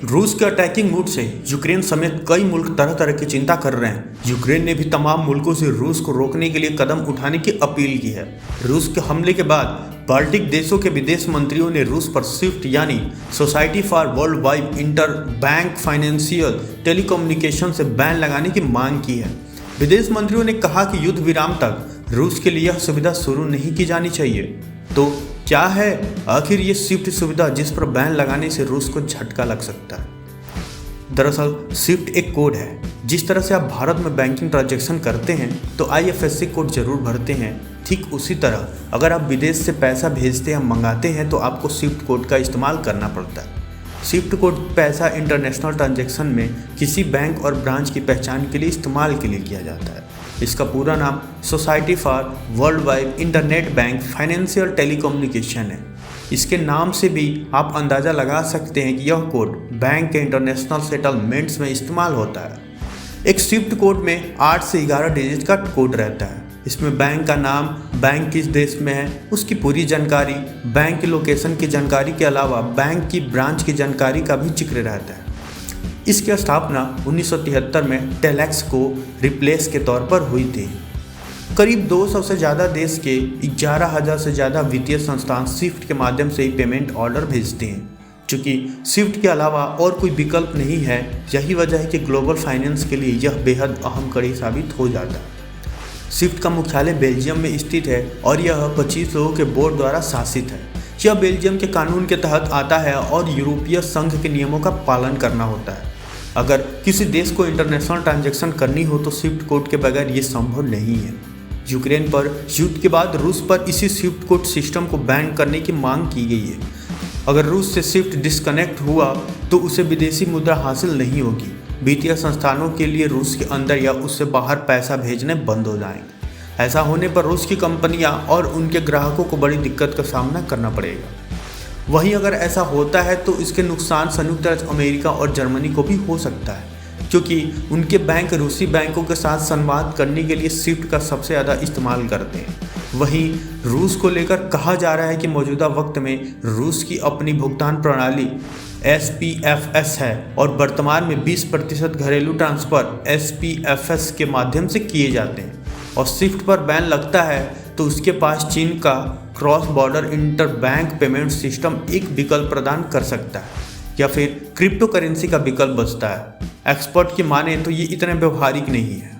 रूस के attacking mood से यूक्रेन समेत कई मुल्क तरह तरह की चिंता कर रहे हैं। यूक्रेन ने भी तमाम मुल्कों से रूस को रोकने के लिए कदम उठाने की अपील की है। रूस के हमले के बाद बाल्टिक देशों के विदेश मंत्रियों ने रूस पर स्विफ्ट यानी society for world wide inter bank financial telecommunication से बैन लगाने की मांग की है। विदेश मंत्रियों ने कहा कि युद्ध विराम तक रूस के लिए यह सुविधा शुरू नहीं की जानी चाहिए। तो क्या है आखिर ये स्विफ्ट सुविधा जिस पर बैन लगाने से रूस को झटका लग सकता है? दरअसल स्विफ्ट एक कोड है। जिस तरह से आप भारत में बैंकिंग ट्रांजैक्शन करते हैं तो IFSC कोड जरूर भरते हैं, ठीक उसी तरह अगर आप विदेश से पैसा भेजते या मंगाते हैं तो आपको स्विफ्ट कोड का इस्तेमाल करना पड़ता है। स्विफ्ट कोड पैसा इंटरनेशनल ट्रांजैक्शन में किसी बैंक और ब्रांच की पहचान के लिए इस्तेमाल के लिए किया जाता है। इसका पूरा नाम society for world wide internet bank financial telecommunication है। इसके नाम से भी आप अंदाज़ा लगा सकते हैं कि यह कोड बैंक के इंटरनेशनल सेटलमेंट्स में इस्तेमाल होता है। एक स्विफ्ट कोड में 8 से 11 डिजिट का कोड रहता है। इसमें बैंक का नाम, बैंक किस देश में है उसकी पूरी जानकारी, बैंक की लोकेशन की जानकारी के अलावा बैंक की ब्रांच की जानकारी का भी जिक्र रहता है। इसकी स्थापना 1973 में टेलेक्स को रिप्लेस के तौर पर हुई थी। करीब 200 से ज़्यादा देश के 11,000 से ज़्यादा वित्तीय संस्थान स्विफ्ट के माध्यम से ही पेमेंट ऑर्डर भेजते हैं। चूँकि स्विफ्ट के अलावा और कोई विकल्प नहीं है, यही वजह है कि ग्लोबल फाइनेंस के लिए यह बेहद अहम कड़ी साबित हो जाता है। स्विफ्ट का मुख्यालय बेल्जियम में स्थित है और यह 25 लोगों के बोर्ड द्वारा शासित है। यह बेल्जियम के कानून के तहत आता है और यूरोपीय संघ के नियमों का पालन करना होता है। अगर किसी देश को इंटरनेशनल ट्रांजैक्शन करनी हो तो स्विफ्ट कोड के बगैर ये संभव नहीं है। यूक्रेन पर युद्ध के बाद रूस पर इसी स्विफ्ट कोड सिस्टम को बैन करने की मांग की गई है। अगर रूस से स्विफ्ट डिस्कनेक्ट हुआ तो उसे विदेशी मुद्रा हासिल नहीं होगी। वित्तीय संस्थानों के लिए रूस के अंदर या उससे बाहर पैसा भेजने बंद हो जाएंगे। ऐसा होने पर रूस की कंपनियां और उनके ग्राहकों को बड़ी दिक्कत का सामना करना पड़ेगा। वहीं अगर ऐसा होता है तो इसके नुकसान संयुक्त राज्य अमेरिका और जर्मनी को भी हो सकता है, क्योंकि उनके बैंक रूसी बैंकों के साथ संवाद करने के लिए स्विफ्ट का सबसे ज़्यादा इस्तेमाल करते हैं। वहीं रूस को लेकर कहा जा रहा है कि मौजूदा वक्त में रूस की अपनी भुगतान प्रणाली SPFS है और वर्तमान में 20% घरेलू ट्रांसफ़र SPFS के माध्यम से किए जाते हैं। और स्विफ्ट पर बैन लगता है तो उसके पास चीन का cross border inter bank payment system एक विकल्प प्रदान कर सकता है या फिर क्रिप्टो करेंसी का विकल्प बचता है। एक्सपर्ट की माने तो ये इतना व्यवहारिक नहीं है।